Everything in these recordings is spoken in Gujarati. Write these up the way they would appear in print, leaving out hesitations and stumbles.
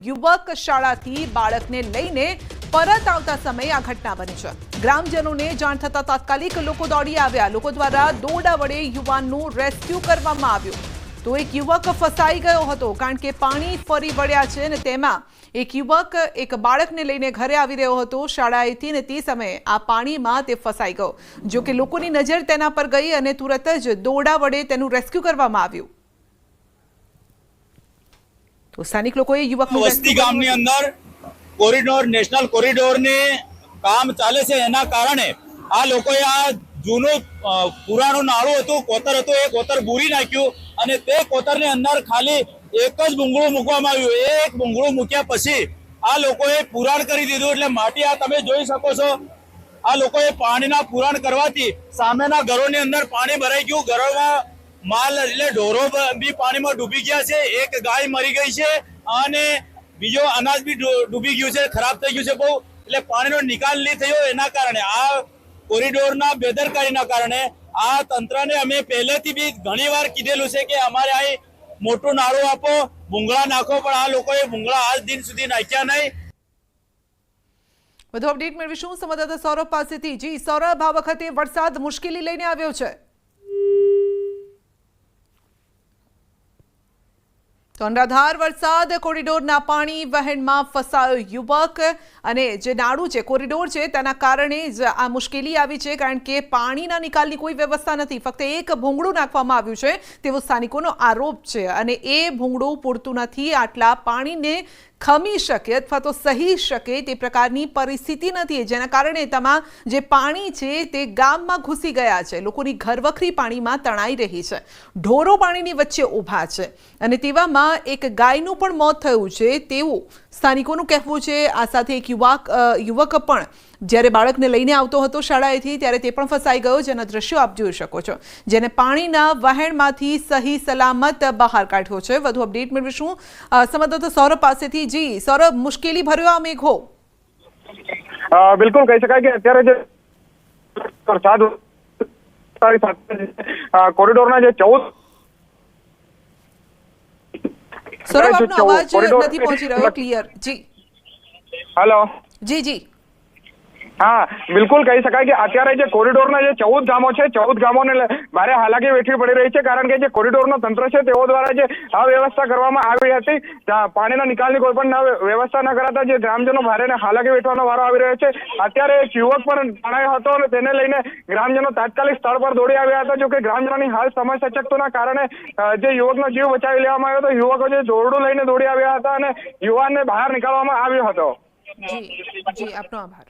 યુવક શાળાથી બાળકને લઈને પરત આવતા સમયે આ ઘટના બની છે। ગ્રામજનોને જાણ થતા તાત્કાલિક લોકો દોડી આવ્યા। લોકો દ્વારા દોરડા વડે યુવાનનું રેસ્ક્યુ કરવામાં આવ્યું તો એક યુવક ફસાઈ ગયો હતો કારણ કે પાણી ફરી વળ્યા છે અને તેમાં એક યુવક એક બાળકને લઈને ઘરે આવી રહ્યો હતો શાળાએથી અને તે સમયે આ પાણીમાં તે ફસાઈ ગયો। જો કે લોકોની નજર તેના પર ગઈ અને તુરત જ દોરડા વડે તેનું રેસ્ક્યુ કરવામાં આવ્યું। तो स्थानिक लोगों युवक वस्ती गामनी अंदर कोरिडोर नेशनल कोरिडोर ने काम चाले છે એના કારણે આ લોકોએ આ જૂનું પુરાણું નાળું હતું કોતર હતું એ કોતર બુરી નાખ્યું અને તે કોતરની અંદર ખાલી એક જ ભૂંગળું મૂકવામાં આવ્યું। એક ભૂંગળું મૂક્યા પછી આ લોકોએ પુરાણ કરી દીધું એટલે માટી આ તમે જોઈ શકો છો। આ લોકોએ પાણીના પુરાણ કરવાથી સામેના ઘરોની અંદર પાણી ભરાઈ ગયું। ઘરોમાં માલ એટલે ઢોરો બી પાણીમાં ડૂબી ગયા છે। એક ગાય મરી ગઈ છે અને બીજો અનાજ બી ડૂબી ગયું છે, ખરાબ થઈ ગયું છે બહુ। એટલે પાણીનો નિકાલ નહીં થયો એના કારણે આ કોરિડોરના બેદરકારીના કારણે આ તંત્રને અમે પહેલેથી બી ઘણીવાર કીધેલું છે કે અમારે અહીં મોટું નાળું આપો, ભૂંગળા નાખો, પણ આ લોકોએ ભૂંગળા આજ દિન સુધી નાખ્યા નહીં। વધુ અપડેટ મેળવીશું સંવાદદાતા સૌરભ પાસેથી। જી સૌરભ, આ વખતે વરસાદ મુશ્કેલી લઈને આવ્યો છે તો અનરાધાર વરસાદ, કોરિડોરના પાણી વહેણમાં ફસાયો યુવક અને જે નાળું છે કોરિડોર છે તેના કારણે જ આ મુશ્કેલી આવી છે કારણ કે પાણીના નિકાલની કોઈ વ્યવસ્થા નથી। ફક્ત એક ભૂંગળું નાખવામાં આવ્યું છે તેવો સ્થાનિકોનો આરોપ છે અને એ ભૂંગળું પૂરતું નથી આટલા પાણીને ખમી શકે અથવા તો સહી શકે તે પ્રકારની પરિસ્થિતિ નથી જેના કારણે તેમાં જે પાણી છે તે ગામમાં ઘૂસી ગયા છે। લોકોની ઘરવખરી પાણીમાં તણાઈ રહી છે, ઢોરો પાણીની વચ્ચે ઊભા છે અને તેવામાં એક ગાયનું પણ મોત થયું છે તેવું સ્થાનિકોનું કહેવું છે। આ સાથે એક યુવક પણ જ્યારે બાળકને લઈને આવતો હતો શાળાએથી ત્યારે તે પણ ફસાઈ ગયો જેના દ્રશ્યો આપ જોઈ શકો છો, જેને પાણીના વહેણમાંથી સહી સલામત બહાર કાઢ્યો છે। વધુ અપડેટ મેળવીશું સંવાદદાતા સૌરભ પાસેથી। જી સૌરભ, મુશ્કેલી ભર્યો આ મેઘો? બિલકુલ કહી શકાય કે અત્યારે જે વરસાદ કોરિડોરના જે 14 સૌરભ, આપનો અવાજ નથી પહોંચી રહ્યો ક્લિયર। જી હેલો, જી हाँ बिल्कुल कही शकाय कि अत्यारे जे कोरिडोरना जे 14 गामों छे 14 गामोने भारे हालाकी वेठवी पड़ी रही है कारण के जे कोरिडोरनो तंत्र छे तेओ द्वारा जे अव्यवस्था करवामां आवी हती। पाणीना निकालनी कोई पण व्यवस्था न कराता जे ग्रामजनो भारे हालाकी वेठવાનો वारो આવી રહ્યો છે। અત્યારે એક યુવક પણ તણાયો હતો અને તેને લઈને ગ્રામજનો તાત્કાલિક સ્થળ પર દોડી આવ્યા હતા। જો કે ગ્રામજનોની હાલ સમયસચકતાના કારણે જે યુવકનો જીવ બચાવી લેવામાં આવ્યો હતો। યુવકો જે દોરડું લઈને દોડી આવ્યા હતા અને યુવાનને બહાર નીકાળવામાં આવ્યો હતો। જી આપનો આભાર।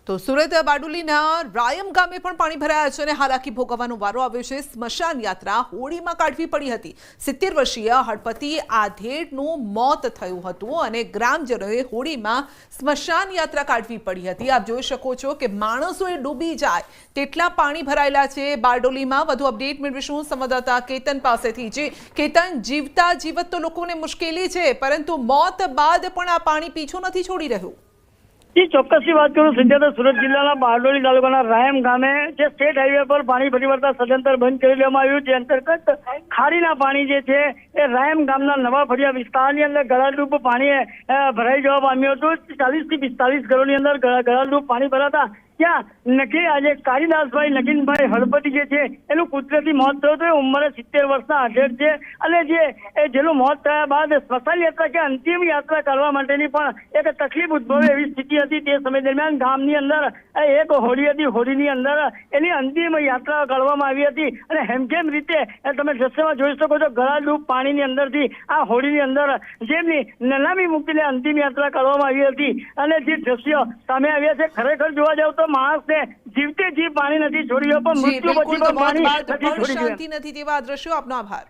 તો સુરત બારડોલીના રાયમ ગામે પણ પાણી ભરાયા છે અને હાલાકી ભોગવવાનો વારો આવ્યો છે। સ્મશાન યાત્રા હોળીમાં કાઢવી પડી હતી। 70 વર્ષીય હળપતિ આધેડનું મોત થયું હતું અને ગ્રામજનોએ હોળીમાં સ્મશાન યાત્રા કાઢવી પડી હતી। આપ જોઈ શકો છો કે માણસોએ ડૂબી જાય તેટલા પાણી ભરાયેલા છે બારડોલીમાં। વધુ અપડેટ મેળવીશું સંવાદદાતા કેતન પાસેથી। જે કેતન, જીવતા જીવત તો લોકોને મુશ્કેલી છે પરંતુ મોત બાદ પણ આ પાણી પીછો નથી છોડી રહ્યું। जी ચોક્કસની વાત કરું સંજય, સુરત જિલ્લાના બારડોલી તાલુકાના રાયમ ગામે જે સ્ટેટ હાઈવે પર પાણી ફરી વળતા સદંતર બંધ કરી દેવામાં આવ્યું। જે અંતર્ગત ખાડીના પાણી જે છે એ રાયમ ગામના નવા ફળિયા વિસ્તારની અંદર ગળાડૂબ પાણી ભરાઈ જવા પામ્યું હતું। 40 થી 45 ઘરોની અંદર ગળાડૂબ પાણી ભરાતા ત્યાં નકી આજે કાળીદાસભાઈ નગીનભાઈ હળપતિ જે છે એનું કુદરતી મોત થયું હતું। ઉંમરે 70 વર્ષના આધેડ છે અને જેનું મોત થયા બાદ સ્મશાન યાત્રા કે અંતિમ યાત્રા કરવા માટેની પણ એક તકલીફ ઉદ્ભવે એવી સ્થિતિ હતી। તે સમય દરમિયાન ગામની અંદર એક હોળી હતી, હોળીની અંદર એની અંતિમ યાત્રા કરવામાં આવી હતી અને હેમખેમ રીતે તમે દ્રશ્યમાં જોઈ શકો છો ગળાડૂબ પાણીની અંદરથી આ હોળીની અંદર જેમની નલામી મૂકીને અંતિમ યાત્રા કરવામાં આવી હતી અને જે દ્રશ્યો સામે આવ્યા છે ખરેખર જોવા જાવ તો માણસને જીવતે જીવ પાણી નથી છોડી પણ મૃત્યુ પછી પણ પાણી નથી છોડી શાંતિ નથી તેવા દ્રશ્યો। આપનો આભાર।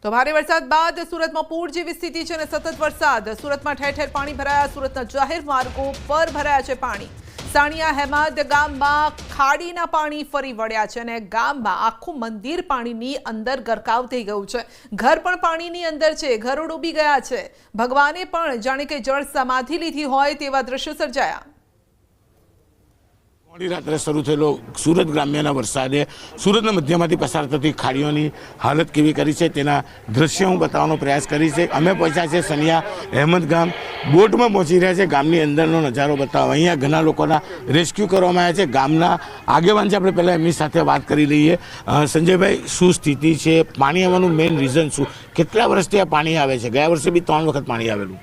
તો ભારે વરસાદ બાદ સુરતમાં પૂર જેવી સ્થિતિ છે અને સતત વરસાદ, સુરતમાં ઠેર ઠેર પાણી ભરાયા। સુરતના જાહેર માર્ગો પર ભરાયા છે પાણી। સાણિયા હેમદ ગામમાં ખાડીના પાણી ફરી વળ્યા છે અને ગામમાં આખું મંદિર પાણીની અંદર ગરકાવ થઈ ગયું છે। ઘર પણ પાણીની અંદર છે, ઘરો ડૂબી ગયા છે। ભગવાને પણ જાણે કે જળ સમાધિ લીધી હોય તેવા દ્રશ્યો સર્જાયા। મોડી રાત્રે શરૂ થયેલો સુરત ગ્રામ્યના વરસાદે સુરતના મધ્યમાંથી પસાર થતી ખાડીઓની હાલત કેવી કરી છે તેના દ્રશ્યો હું બતાવવાનો પ્રયાસ કરી છે. અમે પહોંચ્યા છે સનિયા અહેમદ ગામ, બોટમાં પહોંચી રહ્યા છે. ગામની અંદરનો નજારો બતાવો. અહીંયા ઘણા લોકોના રેસ્ક્યુ કરવામાં આવ્યા છે. ગામના આગેવાન છે, આપણે પહેલાં એમની સાથે વાત કરી લઈએ. સંજયભાઈ, શું સ્થિતિ છે? પાણી આવવાનું મેઇન રીઝન શું? કેટલા વર્ષથી આ પાણી આવે છે? ગયા વર્ષે બી 3 વખત પાણી આવેલું.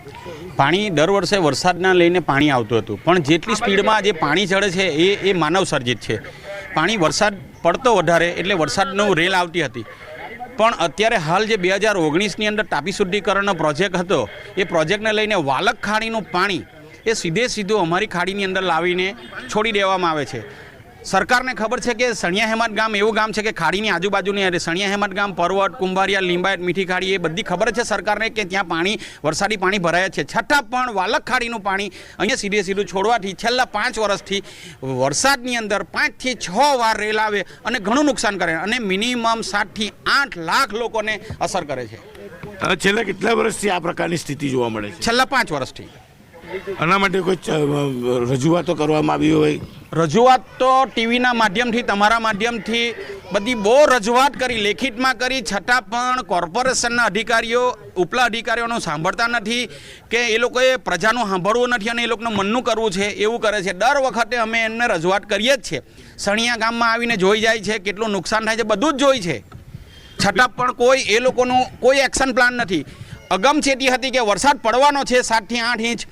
પાણી દર વર્ષે વરસાદના લઈને પાણી આવતું હતું, પણ જેટલી સ્પીડમાં જે પાણી ચડે છે એ માનવ સર્જિત છે. પાણી વરસાદ પડતો વધારે એટલે વરસાદનું રેલ આવતી હતી, પણ અત્યારે હાલ જે 2019ની અંદર તાપી શુદ્ધિકરણનો પ્રોજેક્ટ હતો એ પ્રોજેક્ટને લઈને વાલક ખાડીનું પાણી એ સીધું અમારી ખાડીની અંદર લાવીને છોડી દેવામાં આવે છે. સરકારને ખબર છે કે સણિયા હેમત ગામ એવું ગામ છે કે ખાડીની આજુબાજુની અરે સણિયા હેમત ગામ, પર્વત, કુંભારિયા, લીંબાયત, મીઠી ખાડી એ બધી ખબર છે સરકારને કે ત્યાં પાણી વરસાદી પાણી ભરાય છે. છતાં પણ વાલક ખાડીનું પાણી અહીંયા સીધું છોડવાથી છેલ્લા 5 વર્ષથી વરસાદની અંદર 5 થી 6 વાર રેલ આવે અને ઘણું નુકસાન કરે અને મિનિમમ 7 થી 8 લાખ લોકોને અસર કરે છે. છેલ્લા કેટલા વર્ષથી આ પ્રકારની સ્થિતિ જોવા મળે છે? છેલ્લા 5 વર્ષથી. આના માટે કોઈ રજૂઆતો કરવામાં આવી હોય? રજૂઆત તો ટીવીના માધ્યમથી, તમારા માધ્યમથી બધી બહુ રજૂઆત કરી, લેખિતમાં કરી, છતાં પણ કોર્પોરેશનના અધિકારીઓ, ઉપલા અધિકારીઓનું સાંભળતા નથી કે એ લોકોએ પ્રજાનું સાંભળવું નથી અને એ લોકોનું મનનું કરવું છે એવું કરે છે. દર વખતે અમે એમને રજૂઆત કરીએ જ છીએ. સણિયા ગામમાં આવીને જોઈ જાય છે, કેટલું નુકસાન થાય છે, બધું જ જોઈ છે. છતાં પણ કોઈ એ લોકોનું કોઈ એક્શન પ્લાન નથી. અગમચેતી હતી કે વરસાદ પડવાનો છે 7 થી 8 ઇંચ,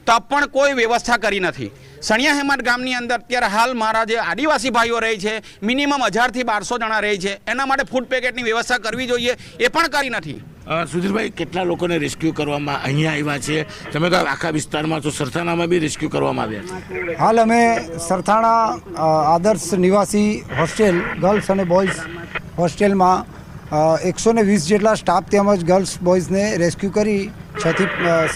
તો પણ કોઈ વ્યવસ્થા કરી નથી. સણિયા હેમત ગામની અંદર અત્યારે હાલ મારા જે આદિવાસી ભાઈઓ રહે છે, મિનિમમ 1000 થી 1200 જણા રહે છે. એના માટે ફૂડ પેકેટની વ્યવસ્થા કરવી જોઈએ, એ પણ કરી નથી. સુધીરભાઈ, કેટલા લોકોને રેસ્ક્યુ કરવામાં અહીંયા આવ્યા છે? તમે તો આખા વિસ્તારમાં છો, સરથાણામાં બી રેસ્ક્યુ કરવામાં આવ્યા છે. હાલ અમે સરથાણા આદર્શ નિવાસી હોસ્ટેલ, ગર્લ્સ અને બોયઝ હોસ્ટેલમાં 120 જેટલા સ્ટાફ તેમજ ગર્લ્સ બોયઝને રેસ્ક્યુ કરી 6 થી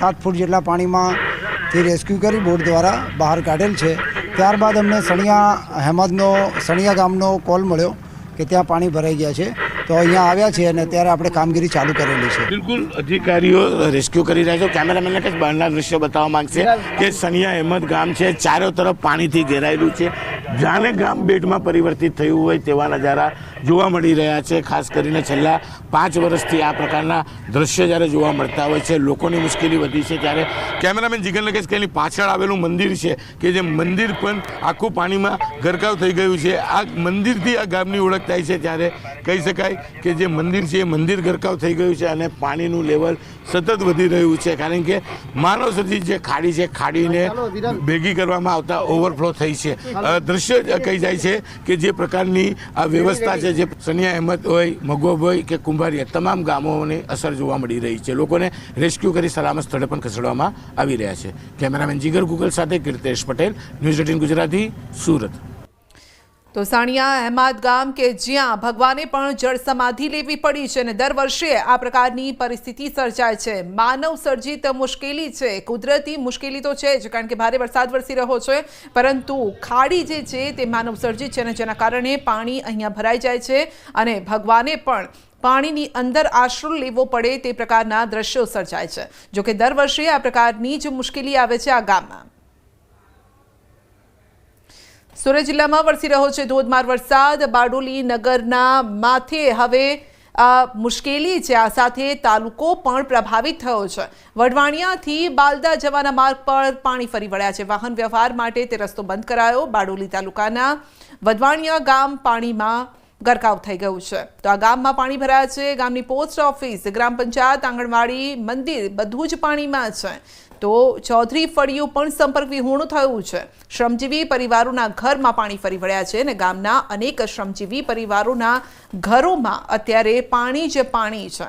7 ફૂટ જેટલા પાણીમાંથી રેસ્ક્યુ કરી બોટ દ્વારા બહાર કાઢેલ છે. ત્યારબાદ અમને સણિયા ગામનો કોલ મળ્યો કે ત્યાં પાણી ભરાઈ ગયા છે, તો અહીંયા આવ્યા છે અને ત્યારે આપણે કામગીરી ચાલુ કરેલી છે. બિલકુલ, અધિકારીઓ રેસ્ક્યુ કરી રહ્યા છે. કેમેરામેનને કંઈક બહારના દ્રશ્યો બતાવવા માંગશે કે સનિયા અહેમદ ગામ છે, ચારો તરફ પાણીથી ઘેરાયેલું છે. જાણે ગામ બેટમાં પરિવર્તિત થયું હોય તેવા નજારા જોવા મળી રહ્યા છે. ખાસ કરીને છેલ્લા 5 વર્ષથી આ પ્રકારના દ્રશ્યો જ્યારે જોવા મળતા હોય છે, લોકોની મુશ્કેલી વધી છે. ત્યારે કેમેરામેન જીગરને કહીશ કે એની પાછળ આવેલું મંદિર છે કે જે મંદિર પણ આખું પાણીમાં ગરકાવ થઈ ગયું છે. આ મંદિરથી આ ગામની ઓળખ થાય છે. ત્યારે કહી શકાય કે જે મંદિર છે એ મંદિર ગરકાવ થઈ ગયું છે અને પાણીનું લેવલ સતત વધી રહ્યું છે, કારણ કે માનવ સર્જિત જે ખાડી છે, ખાડીને ભેગી કરવામાં આવતા ઓવરફ્લો થઈ છે. દ્રશ્ય કહી જાય છે કે જે પ્રકારની આ વ્યવસ્થા છે, જે સનિયા અહેમદ હોય, મગોબ હોય કે કુંભારિયા, તમામ ગામોને અસર જોવા મળી રહી છે. લોકોને રેસ્ક્યુ કરી સલામત સ્થળે પણ ખસેડવામાં આવી રહ્યા છે. કેમેરામેન જીગર ગુગલ સાથે કીર્તેશ પટેલ, ન્યૂઝ 18 ગુજરાતી, સુરત. તો સણિયા અહેમદ ગામ કે જ્યાં ભગવાને પણ જળ સમાધિ લેવી પડી છે અને દર વર્ષે આ પ્રકારની પરિસ્થિતિ સર્જાય છે. માનવ સર્જિત મુશ્કેલી છે, કુદરતી મુશ્કેલી તો છે જ, કારણ કે ભારે વરસાદ વરસી રહ્યો છે, પરંતુ ખાડી જે છે તે માનવ સર્જિત છે અને જેના કારણે પાણી અહીંયા ભરાઈ જાય છે અને ભગવાને પણ પાણીની અંદર આશરો લેવો પડે તે પ્રકારના દ્રશ્યો સર્જાય છે. જોકે દર વર્ષે આ પ્રકારની જ મુશ્કેલી આવે છે આ ગામમાં. સુરત જિલ્લામાં વરસી રહ્યો છે ધોધમાર વરસાદ. બારડોલી નગરના માથે હવે મુશ્કેલી છે, આ સાથે તાલુકો પણ પ્રભાવિત થયો છે. વઢવાણિયાથી બાલદા જવાના માર્ગ પર પાણી ફરી વળ્યા છે. વાહન વ્યવહાર માટે તે રસ્તો બંધ કરાયો. બારડોલી તાલુકાના વઢવાણિયા ગામ પાણીમાં ગરકાવ થઈ ગયું છે. તો આ ગામમાં પાણી ભરાયા છે. ગામની પોસ્ટ ઓફિસ, ગ્રામ પંચાયત, આંગણવાડી, મંદિર બધું જ પાણીમાં છે. તો ચૌધરી ફળિયું પણ સંપર્ક વિહોણું થયું છે. શ્રમજીવી પરિવારોના ઘરમાં પાણી ફરી વળ્યા છે અને ગામના અનેક શ્રમજીવી પરિવારોના ઘરોમાં અત્યારે પાણી જ પાણી છે.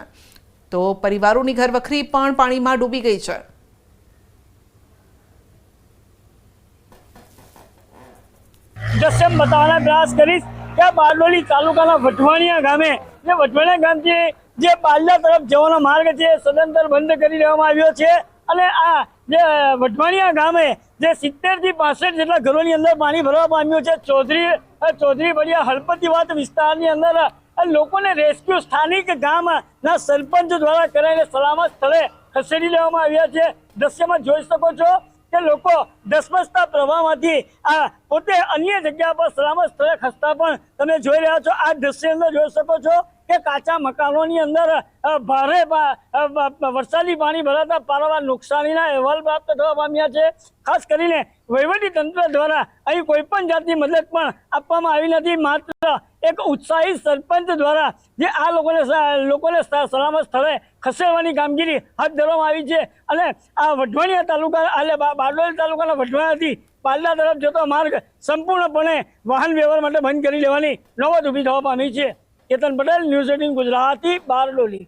તો પરિવારોની ઘરવખરી પણ પાણીમાં ડૂબી ગઈ છે. દ્રશ્ય બતાવવાનો પ્રયાસ કરીશ કે બારડોલી તાલુકાના વઢવાણિયા ગામે, જે વઢવાણિયા ગામથી જે બાલદા તરફ જવાનો માર્ગ છે સદંતર બંધ કરી દેવામાં આવ્યો છે અને આ જે વઢવાણિયા ગામે જે 70 થી 65 જેટલા ઘરોની અંદર પાણી ભરવા પામ્યું છે. ચૌધરી ફળિયા હળપતિવાત વિસ્તારની અંદર લોકોને રેસ્ક્યુ સ્થાનિક ગામના સરપંચ દ્વારા કરાઈને સલામત સ્થળે ખસેડી લેવામાં આવ્યા છે. દ્રશ્યમાં જોઈ શકો છો કે લોકો ધસમસતા પ્રવાહમાંથી આ પોતે અન્ય જગ્યા પર સલામત સ્થળે ખસતા પણ તમે જોઈ રહ્યા છો। આ દ્રશ્ય અંદર જોઈ શકો છો કે કાચા મકાનોની અંદર ભારે વરસાદી પાણી ભરાતા પારાવાર નુકસાનીના અહેવાલ પ્રાપ્ત થવા પામ્યા છે। ખાસ કરીને વહીવટી તંત્ર દ્વારા અહીં કોઈ પણ જાતની મદદ પણ આપવામાં આવી નથી। માત્ર એક ઉત્સાહી સરપંચ દ્વારા જે આ લોકોને સલામત સ્થળે ખસેડવાની કામગીરી હાથ ધરવામાં આવી છે અને આ વઢવાણિયા તાલુકા એટલે બારડોલી તાલુકાના વઢવાણિયાથી પાલડા તરફ જતો માર્ગ સંપૂર્ણપણે વાહન વ્યવહાર માટે બંધ કરી લેવાની નોબત ઊભી થવા પામી છે। કેતન પટેલ, ન્યૂઝ 18 ગુજરાતી, બારડોલી।